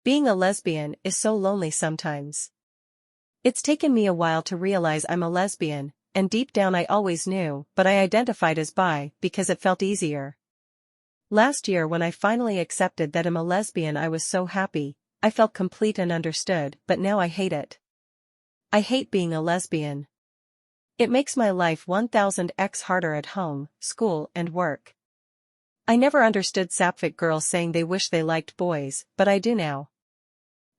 Being a lesbian is so lonely sometimes. It's taken me a while to realize I'm a lesbian, and deep down I always knew, but I identified as bi because it felt easier. Last year when I finally accepted that I'm a lesbian I was so happy, I felt complete and understood, but now I hate it. I hate being a lesbian. It makes my life 1000x harder at home, school and work. I never understood sapphic girls saying they wish they liked boys, but I do now.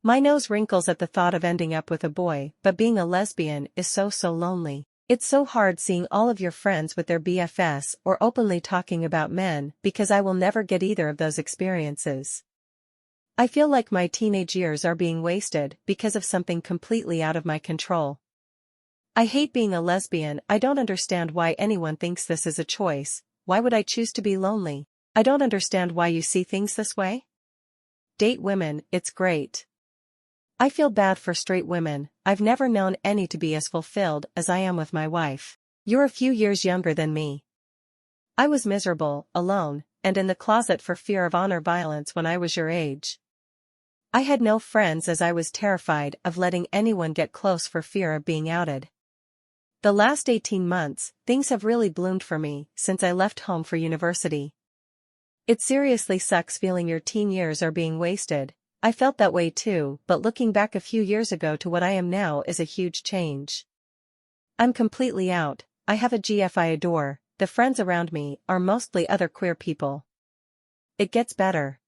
My nose wrinkles at the thought of ending up with a boy, but being a lesbian is so lonely. It's so hard seeing all of your friends with their BFS or openly talking about men because I will never get either of those experiences. I feel like my teenage years are being wasted because of something completely out of my control. I hate being a lesbian. I don't understand why anyone thinks this is a choice. Why would I choose to be lonely? I don't understand why you see things this way. Date women, it's great. I feel bad for straight women. I've never known any to be as fulfilled as I am with my wife. You're a few years younger than me. I was miserable, alone, and in the closet for fear of honor violence when I was your age. I had no friends as I was terrified of letting anyone get close for fear of being outed. The last 18 months, things have really bloomed for me since I left home for university. It seriously sucks feeling your teen years are being wasted. I felt that way too, but looking back a few years ago to what I am now is a huge change. I'm completely out. I have a GF I adore. The friends around me are mostly other queer people. It gets better.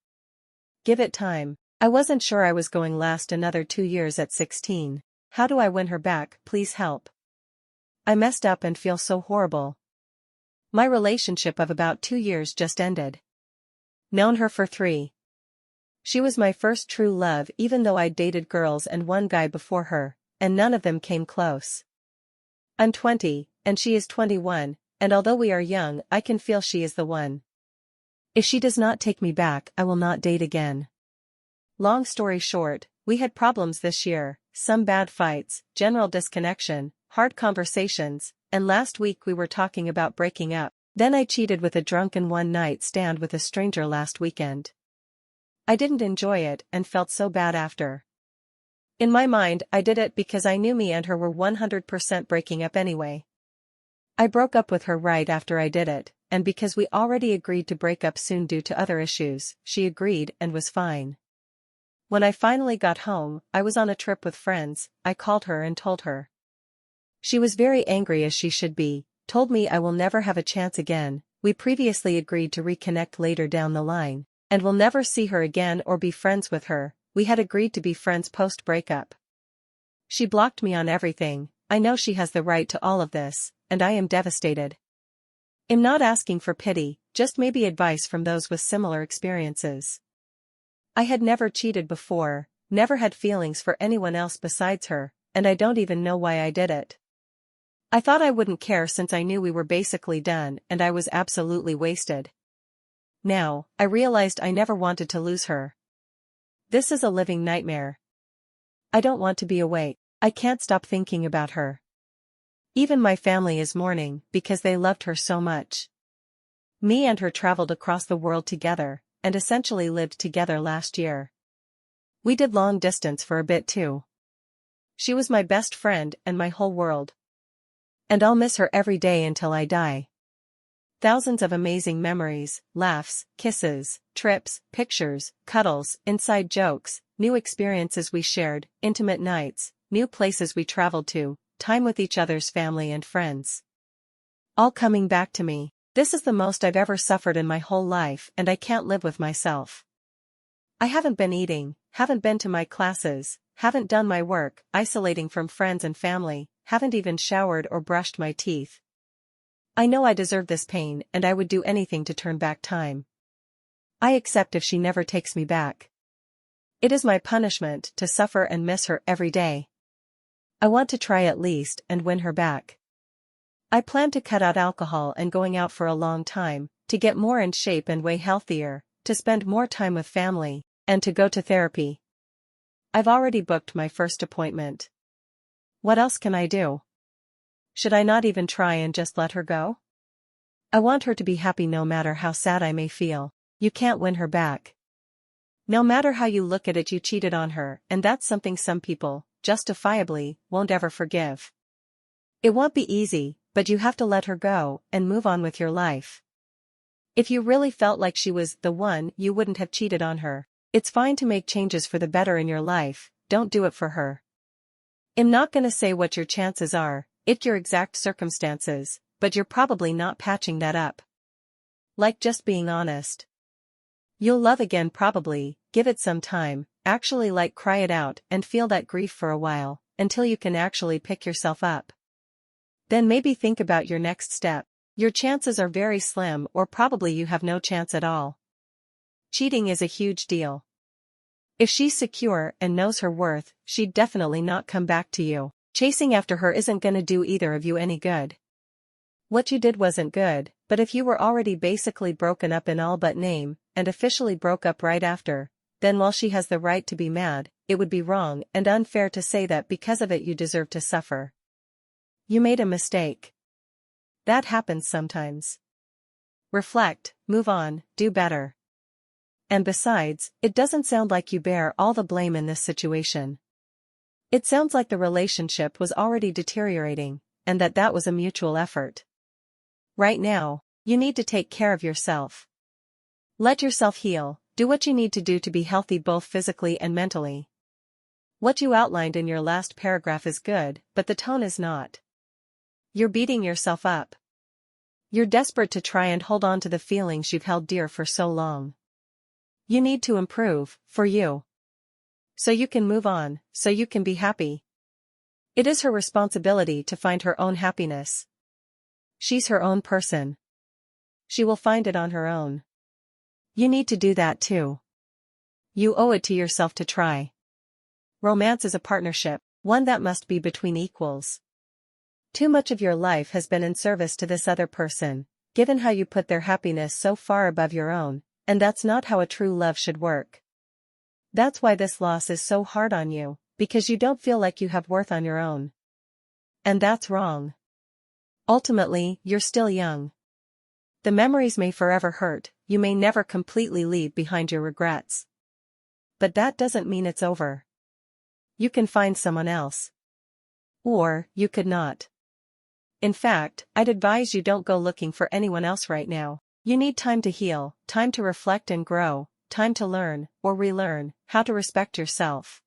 Give it time. I wasn't sure I was going to last another 2 years at 16. How do I win her back? Please help. I messed up and feel so horrible. My relationship of about 2 years just ended. Known her for 3. She was my first true love even though I'd dated girls and one guy before her, and none of them came close. I'm 20, and she is 21, and although we are young I can feel she is the one. If she does not take me back I will not date again. Long story short, we had problems this year, some bad fights, general disconnection, hard conversations, and last week we were talking about breaking up. Then I cheated with a drunken one-night stand with a stranger last weekend. I didn't enjoy it and felt so bad after. In my mind I did it because I knew me and her were 100% breaking up anyway. I broke up with her right after I did it, and because we already agreed to break up soon due to other issues, she agreed and was fine. When I finally got home, I was on a trip with friends. I called her and told her. She was very angry as she should be, told me I will never have a chance again. We previously agreed to reconnect later down the line, and will never see her again or be friends with her. We had agreed to be friends post-breakup. She blocked me on everything. I know she has the right to all of this, and I am devastated. I'm not asking for pity, just maybe advice from those with similar experiences. I had never cheated before, never had feelings for anyone else besides her, and I don't even know why I did it. I thought I wouldn't care since I knew we were basically done and I was absolutely wasted. Now, I realized I never wanted to lose her. This is a living nightmare. I don't want to be awake. I can't stop thinking about her. Even my family is mourning because they loved her so much. Me and her traveled across the world together, and essentially lived together last year. We did long distance for a bit too. She was my best friend and my whole world. And I'll miss her every day until I die. Thousands of amazing memories, laughs, kisses, trips, pictures, cuddles, inside jokes, new experiences we shared, intimate nights, new places we traveled to, time with each other's family and friends. All coming back to me. This is the most I've ever suffered in my whole life and I can't live with myself. I haven't been eating, haven't been to my classes, haven't done my work, isolating from friends and family, haven't even showered or brushed my teeth. I know I deserve this pain and I would do anything to turn back time. I accept if she never takes me back. It is my punishment to suffer and miss her every day. I want to try at least and win her back. I plan to cut out alcohol and going out for a long time, to get more in shape and way healthier, to spend more time with family, and to go to therapy. I've already booked my first appointment. What else can I do? Should I not even try and just let her go? I want her to be happy no matter how sad I may feel. You can't win her back. No matter how you look at it, you cheated on her, and that's something some people, justifiably, won't ever forgive. It won't be easy, but you have to let her go and move on with your life. If you really felt like she was the one, you wouldn't have cheated on her. It's fine to make changes for the better in your life, don't do it for her. I'm not gonna say what your chances are, it's your exact circumstances, but you're probably not patching that up. Like just being honest. You'll love again probably, give it some time, actually cry it out and feel that grief for a while, until you can actually pick yourself up. Then maybe think about your next step. Your chances are very slim, or probably you have no chance at all. Cheating is a huge deal. If she's secure and knows her worth, she'd definitely not come back to you. Chasing after her isn't gonna do either of you any good. What you did wasn't good, but if you were already basically broken up in all but name, and officially broke up right after, then while she has the right to be mad, it would be wrong and unfair to say that because of it you deserve to suffer. You made a mistake. That happens sometimes. Reflect, move on, do better. And besides, it doesn't sound like you bear all the blame in this situation. It sounds like the relationship was already deteriorating, and that was a mutual effort. Right now, you need to take care of yourself. Let yourself heal, do what you need to do to be healthy both physically and mentally. What you outlined in your last paragraph is good, but the tone is not. You're beating yourself up. You're desperate to try and hold on to the feelings you've held dear for so long. You need to improve, for you. So you can move on, so you can be happy. It is her responsibility to find her own happiness. She's her own person. She will find it on her own. You need to do that too. You owe it to yourself to try. Romance is a partnership, one that must be between equals. Too much of your life has been in service to this other person, given how you put their happiness so far above your own, and that's not how a true love should work. That's why this loss is so hard on you, because you don't feel like you have worth on your own. And that's wrong. Ultimately, you're still young. The memories may forever hurt, you may never completely leave behind your regrets. But that doesn't mean it's over. You can find someone else. Or, you could not. In fact, I'd advise you don't go looking for anyone else right now. You need time to heal, time to reflect and grow, time to learn, or relearn, how to respect yourself.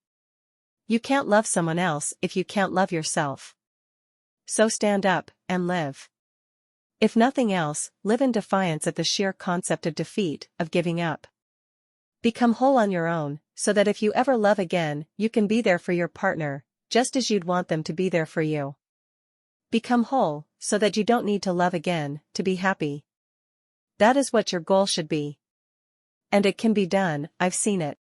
You can't love someone else if you can't love yourself. So stand up, and live. If nothing else, live in defiance at the sheer concept of defeat, of giving up. Become whole on your own, so that if you ever love again, you can be there for your partner, just as you'd want them to be there for you. Become whole, so that you don't need to love again, to be happy. That is what your goal should be. And it can be done, I've seen it.